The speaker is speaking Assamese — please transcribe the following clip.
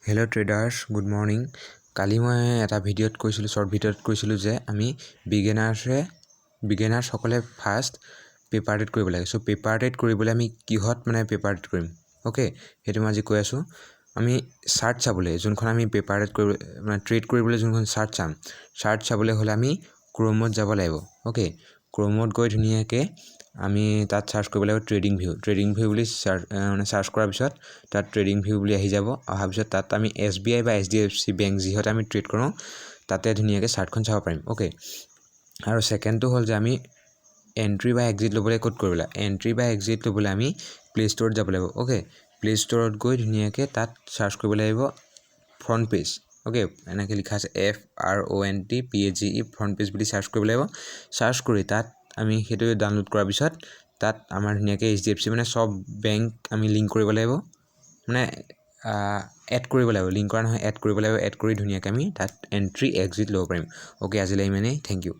Hello' traders good morning. কালি মই এটা ভিডিঅ'ত কৈছিলোঁ, শ্বৰ্ট ভিডিঅ'ত কৈছিলোঁ যে আমি বিগিনাৰ্ছসকলে ফাৰ্ষ্ট পেপাৰ ট্ৰেড কৰিব লাগে। চ' পেপাৰ ট্ৰেড কৰিবলৈ আমি কিহত পেপাৰ ট্ৰেড কৰিম, অ'কে, সেইটো মই আজি কৈ আছোঁ। আমি চাৰ্ট চাবলৈ, যোনখন আমি পেপাৰ ট্ৰেড কৰিব ট্ৰেড কৰিবলৈ যোনখন চাৰ্ট চাবলৈ হ'লে আমি ক্ৰ'মত যাব লাগিব, অ'কে। ক্ৰ'মত গৈ ধুনীয়াকৈ আমি তাত চাৰ্চ কৰিব লাগিব ট্ৰেডিং ভিউ বুলি চাৰ্চ কৰাৰ পিছত তাত ট্ৰেডিং ভিউ বুলি আহি যাব। অহাৰ পিছত তাত আমি SBI বা HDFC বেংক যিহতে আমি ট্ৰেড কৰোঁ তাতে ধুনীয়াকৈ চাৰ্টখন চাব পাৰিম, অ'কে। আৰু ছেকেণ্ডটো হ'ল যে আমি এণ্ট্ৰি বা এক্সিট ল'বলৈ ক'ত কৰিব লাগে। এণ্ট্ৰি বা এক্সিট ল'বলৈ আমি প্লে' ষ্ট'ৰত যাব লাগিব, অ'কে। প্লে' ষ্ট'ৰত গৈ ধুনীয়াকৈ তাত চাৰ্চ কৰিব লাগিব ফ্ৰণ্ট পেজ, অ'কে। এনেকৈ লিখা আছে FRONTPAGE ফ্ৰণ্ট পেজ বুলি চাৰ্চ কৰিব লাগিব। চাৰ্চ কৰি তাত আমি সেইটো ডাউনলোড কৰাৰ পিছত তাত আমাৰ ধুনীয়াকৈ HDFC চব বেংক আমি লিংক কৰিব লাগিব, এড কৰিব লাগিব, লিংক কৰা নহয়, এড কৰিব লাগিব। এড কৰি ধুনীয়াকৈ আমি তাত এণ্ট্ৰি এক্সিট ল'ব পাৰিম, অ'কে। আজিলৈ ইমানেই, থেংক ইউ।